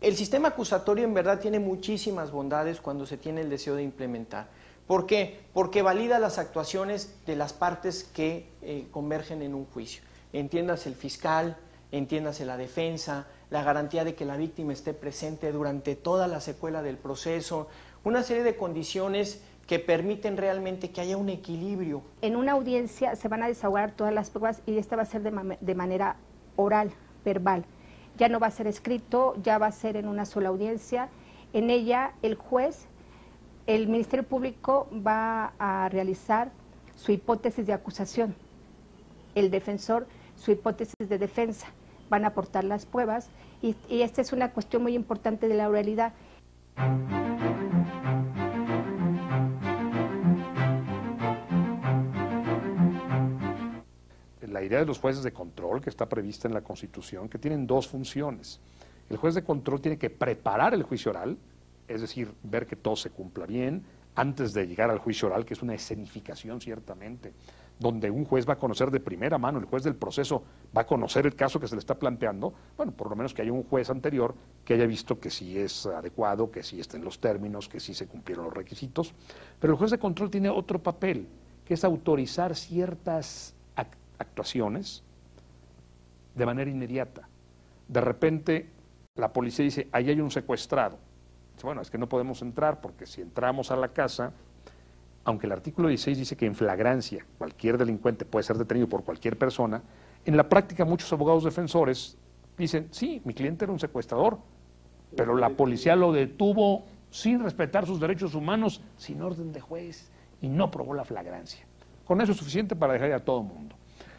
El sistema acusatorio en verdad tiene muchísimas bondades cuando se tiene el deseo de implementar. ¿Por qué? Porque valida las actuaciones de las partes que convergen en un juicio. Entiéndase el fiscal, entiéndase la defensa, la garantía de que la víctima esté presente durante toda la secuela del proceso, una serie de condiciones que permiten realmente que haya un equilibrio. En una audiencia se van a desahogar todas las pruebas y esta va a ser de manera oral, verbal. Ya no va a ser escrito, ya va a ser en una sola audiencia. En ella el juez, el Ministerio Público va a realizar su hipótesis de acusación, el defensor su hipótesis de defensa, van a aportar las pruebas y esta es una cuestión muy importante de la oralidad. La idea de los jueces de control que está prevista en la Constitución, que tienen dos funciones. El juez de control tiene que preparar el juicio oral, es decir, ver que todo se cumpla bien, antes de llegar al juicio oral, que es una escenificación ciertamente, donde un juez va a conocer de primera mano, el juez del proceso va a conocer el caso que se le está planteando, bueno, por lo menos que haya un juez anterior que haya visto que sí es adecuado, que sí está en los términos, que sí se cumplieron los requisitos, pero el juez de control tiene otro papel, que es autorizar ciertas actuaciones de manera inmediata. De repente la policía dice, ahí hay un secuestrado. Dice, bueno, es que no podemos entrar porque si entramos a la casa, aunque el artículo 16 dice que en flagrancia cualquier delincuente puede ser detenido por cualquier persona, en la práctica muchos abogados defensores dicen, sí, mi cliente era un secuestrador, pero la policía lo detuvo sin respetar sus derechos humanos, sin orden de juez, y no probó la flagrancia. Con eso es suficiente para dejar ir a todo el mundo.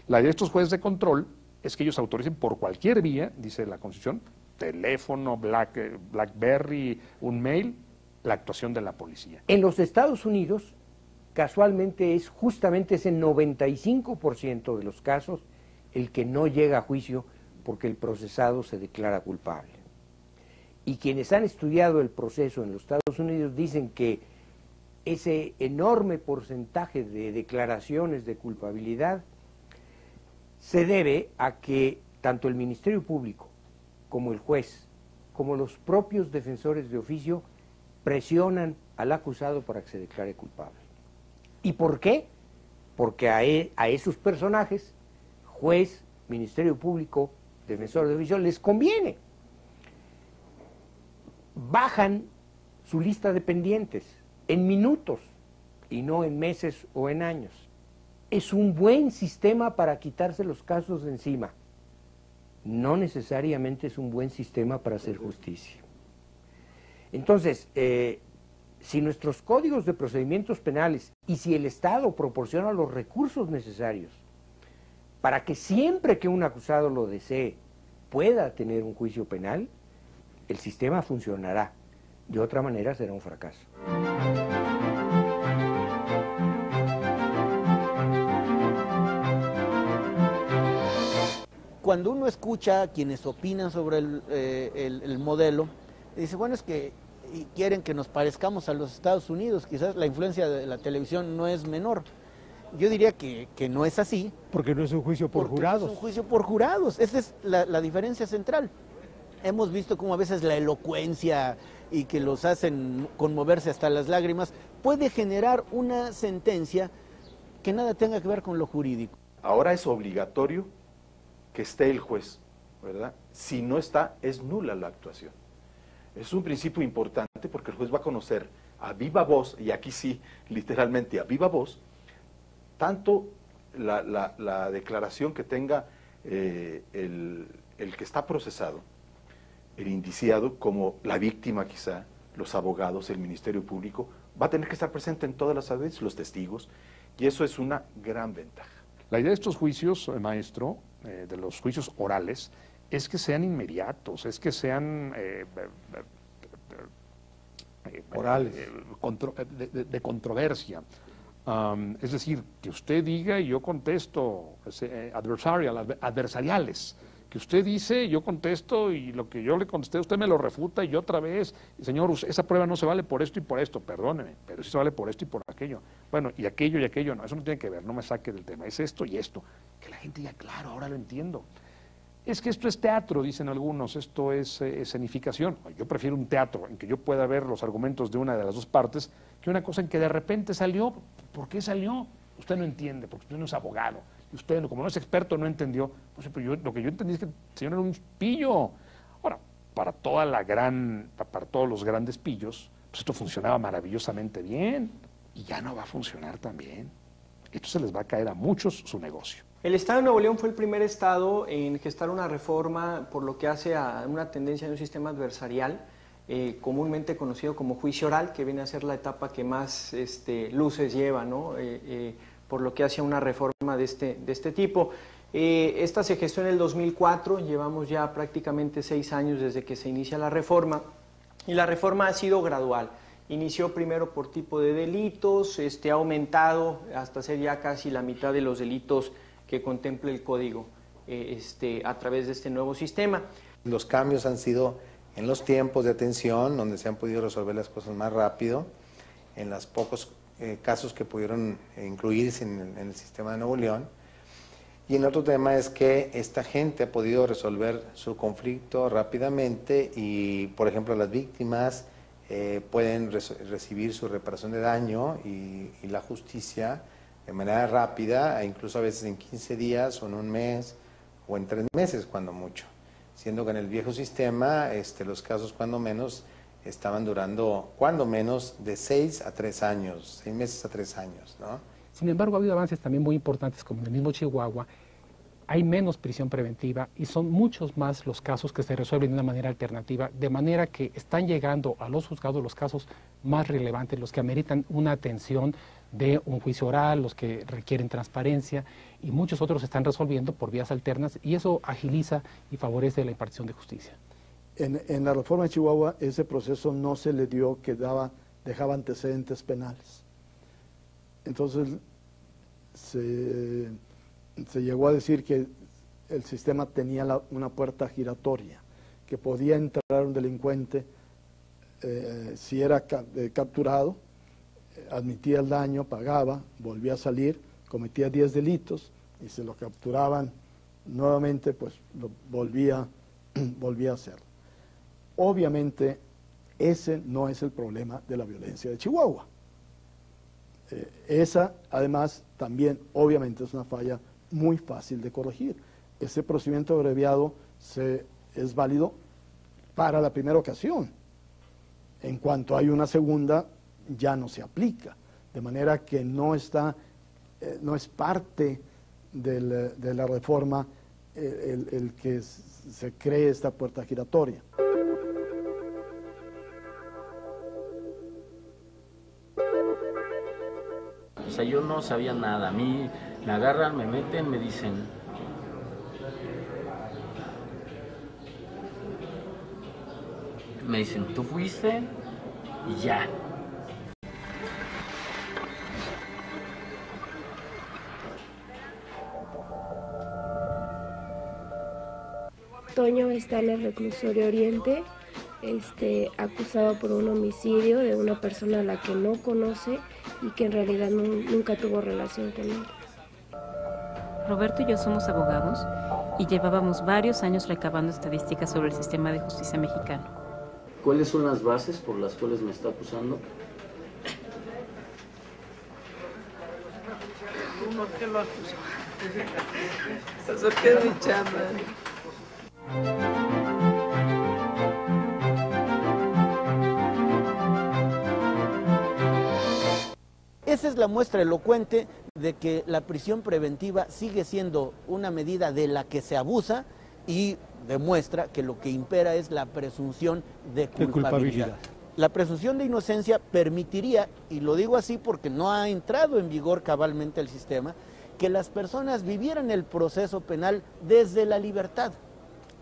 La idea de estos jueces de control es que ellos autoricen por cualquier vía, dice la Constitución, teléfono, BlackBerry, un mail, la actuación de la policía. En los Estados Unidos, casualmente es justamente ese 95% de los casos el que no llega a juicio porque el procesado se declara culpable. Y quienes han estudiado el proceso en los Estados Unidos dicen que ese enorme porcentaje de declaraciones de culpabilidad se debe a que tanto el Ministerio Público como el juez, como los propios defensores de oficio, presionan al acusado para que se declare culpable. ¿Y por qué? Porque a esos personajes, juez, Ministerio Público, defensor de oficio, les conviene. Bajan su lista de pendientes en minutos y no en meses o en años. Es un buen sistema para quitarse los casos de encima. No necesariamente es un buen sistema para hacer justicia. Entonces, si nuestros códigos de procedimientos penales y si el Estado proporciona los recursos necesarios para que siempre que un acusado lo desee pueda tener un juicio penal, el sistema funcionará. De otra manera será un fracaso. Cuando uno escucha a quienes opinan sobre el modelo, dice, bueno, es que quieren que nos parezcamos a los Estados Unidos, quizás la influencia de la televisión no es menor. Yo diría que no es así. Porque no es un juicio por jurados. Es un juicio por jurados, esa es la diferencia central. Hemos visto cómo a veces la elocuencia y que los hacen conmoverse hasta las lágrimas puede generar una sentencia que nada tenga que ver con lo jurídico. Ahora es obligatorio que esté el juez, ¿verdad? Si no está, es nula la actuación. Es un principio importante porque el juez va a conocer a viva voz, y aquí sí, literalmente a viva voz, tanto la declaración que tenga el que está procesado, el indiciado, como la víctima quizá, los abogados, el Ministerio Público, va a tener que estar presente en todas las audiencias, los testigos, y eso es una gran ventaja. La idea de estos juicios, maestro, de los juicios orales, es que sean inmediatos, es que sean orales, de controversia. Es decir, que usted diga y yo contesto, adversariales. Que usted dice, yo contesto y lo que yo le contesté, usted me lo refuta y otra vez, señor, esa prueba no se vale por esto y por esto, perdóneme, pero sí se vale por esto y por aquello. Bueno, y aquello, no, eso no tiene que ver, no me saque del tema, es esto y esto. Que la gente diga, claro, ahora lo entiendo. Es que esto es teatro, dicen algunos, esto es escenificación. Yo prefiero un teatro en que yo pueda ver los argumentos de una de las dos partes que una cosa en que de repente salió. ¿Por qué salió? Usted no entiende, porque usted no es abogado. Y usted, como no es experto, no entendió. Pues, pero lo que yo entendí es que el señor era un pillo. Ahora, para todos los grandes pillos, pues esto funcionaba maravillosamente bien y ya no va a funcionar tan bien. Esto se les va a caer a muchos su negocio. El Estado de Nuevo León fue el primer estado en gestar una reforma por lo que hace a una tendencia de un sistema adversarial, comúnmente conocido como juicio oral, que viene a ser la etapa que más luces lleva, ¿no? Por lo que hace a una reforma de este tipo. Esta se gestó en el 2004, llevamos ya prácticamente 6 años desde que se inicia la reforma, y la reforma ha sido gradual. Inició primero por tipo de delitos, ha aumentado hasta ser ya casi la mitad de los delitos que contemple el código a través de este nuevo sistema. Los cambios han sido en los tiempos de atención, donde se han podido resolver las cosas más rápido, en los pocos casos que pudieron incluirse en el sistema de Nuevo León. Y el otro tema es que esta gente ha podido resolver su conflicto rápidamente y, por ejemplo, las víctimas pueden recibir su reparación de daño y la justicia de manera rápida, e incluso a veces en 15 días o en un mes o en 3 meses cuando mucho. Siendo que en el viejo sistema los casos cuando menos estaban durando cuando menos de 6 a 3 años, 6 meses a 3 años, ¿no? Sin embargo, ha habido avances también muy importantes, como en el mismo Chihuahua. Hay menos prisión preventiva y son muchos más los casos que se resuelven de una manera alternativa, de manera que están llegando a los juzgados los casos más relevantes, los que ameritan una atención de un juicio oral, los que requieren transparencia, y muchos otros se están resolviendo por vías alternas, y eso agiliza y favorece la impartición de justicia. En la reforma de Chihuahua ese proceso no se le dio, dejaba antecedentes penales. Entonces se llegó a decir que el sistema tenía una puerta giratoria, que podía entrar un delincuente si era capturado, admitía el daño, pagaba, volvía a salir, cometía 10 delitos y se lo capturaban nuevamente, pues lo volvía a hacer. Obviamente ese no es el problema de la violencia de Chihuahua. Esa, además, también obviamente es una falla muy fácil de corregir. Ese procedimiento abreviado es válido para la primera ocasión. En cuanto hay una segunda, ya no se aplica. De manera que no es parte de la reforma el que se cree esta puerta giratoria. O sea, yo no sabía nada. A mí me agarran, me meten, me dicen... tú fuiste y ya. Toño está en el reclusorio Oriente, acusado por un homicidio de una persona a la que no conoce y que en realidad nunca tuvo relación con él. Roberto y yo somos abogados y llevábamos varios años recabando estadísticas sobre el sistema de justicia mexicano. ¿Cuáles son las bases por las cuales me está acusando? ¿Por qué lo acusó? Porque es mi chamba. Esa es la muestra elocuente de que la prisión preventiva sigue siendo una medida de la que se abusa y demuestra que lo que impera es la presunción de culpabilidad. La presunción de inocencia permitiría, y lo digo así porque no ha entrado en vigor cabalmente el sistema, que las personas vivieran el proceso penal desde la libertad,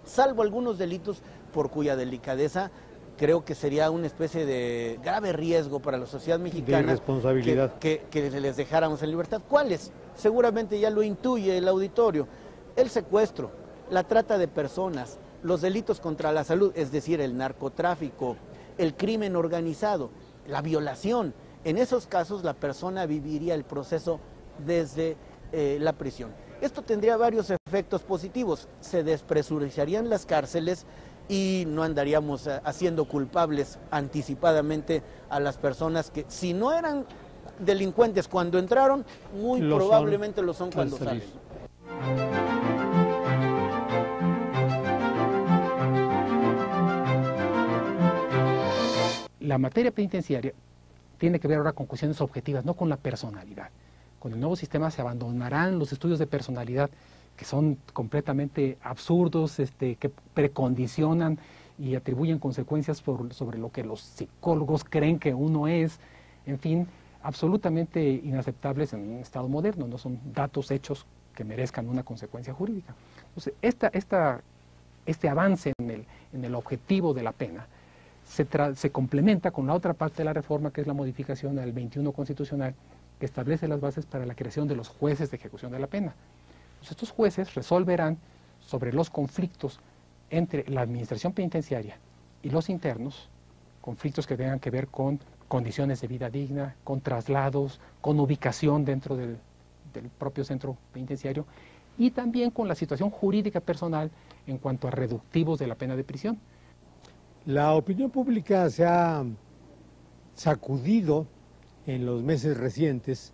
salvo algunos delitos por cuya delicadeza creo que sería una especie de grave riesgo para la sociedad mexicana que les dejáramos en libertad. ¿Cuáles? Seguramente ya lo intuye el auditorio. El secuestro, la trata de personas, los delitos contra la salud, es decir, el narcotráfico, el crimen organizado, la violación. En esos casos la persona viviría el proceso desde la prisión. Esto tendría varios efectos positivos. Se despresurizarían las cárceles y no andaríamos haciendo culpables anticipadamente a las personas que, si no eran delincuentes cuando entraron, muy probablemente lo son cuando salen. La materia penitenciaria tiene que ver ahora con cuestiones objetivas, no con la personalidad. Con el nuevo sistema se abandonarán los estudios de personalidad, que son completamente absurdos, que precondicionan y atribuyen consecuencias sobre lo que los psicólogos creen que uno es, en fin, absolutamente inaceptables en un Estado moderno, no son datos hechos que merezcan una consecuencia jurídica. Entonces, este avance en el objetivo de la pena se complementa con la otra parte de la reforma, que es la modificación al 21 constitucional, que establece las bases para la creación de los jueces de ejecución de la pena. Pues estos jueces resolverán sobre los conflictos entre la administración penitenciaria y los internos, conflictos que tengan que ver con condiciones de vida digna, con traslados, con ubicación dentro del propio centro penitenciario, y también con la situación jurídica personal en cuanto a reductivos de la pena de prisión. La opinión pública se ha sacudido en los meses recientes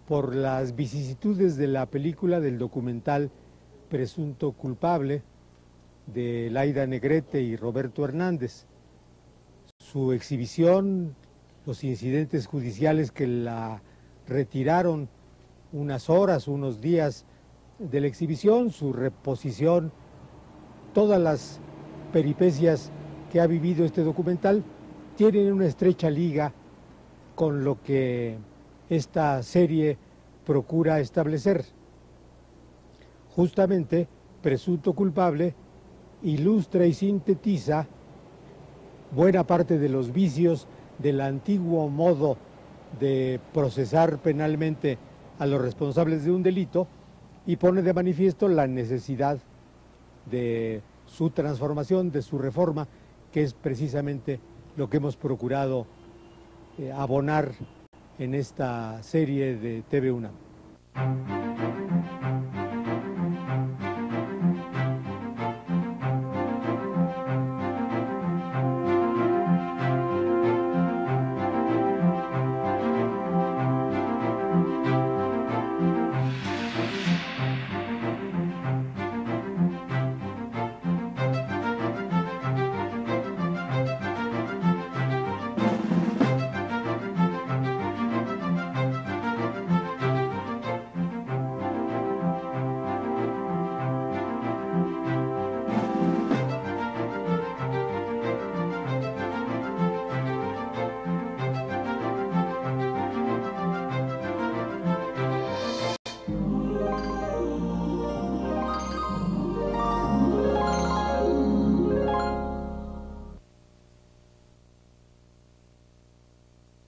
por las vicisitudes de la película del documental Presunto Culpable de Laida Negrete y Roberto Hernández. Su exhibición, los incidentes judiciales que la retiraron unas horas, unos días de la exhibición, su reposición, todas las peripecias que ha vivido este documental tienen una estrecha liga con lo que esta serie procura establecer. Justamente, Presunto Culpable ilustra y sintetiza buena parte de los vicios del antiguo modo de procesar penalmente a los responsables de un delito y pone de manifiesto la necesidad de su transformación, de su reforma, que es precisamente lo que hemos procurado abonar en esta serie de TV UNAM.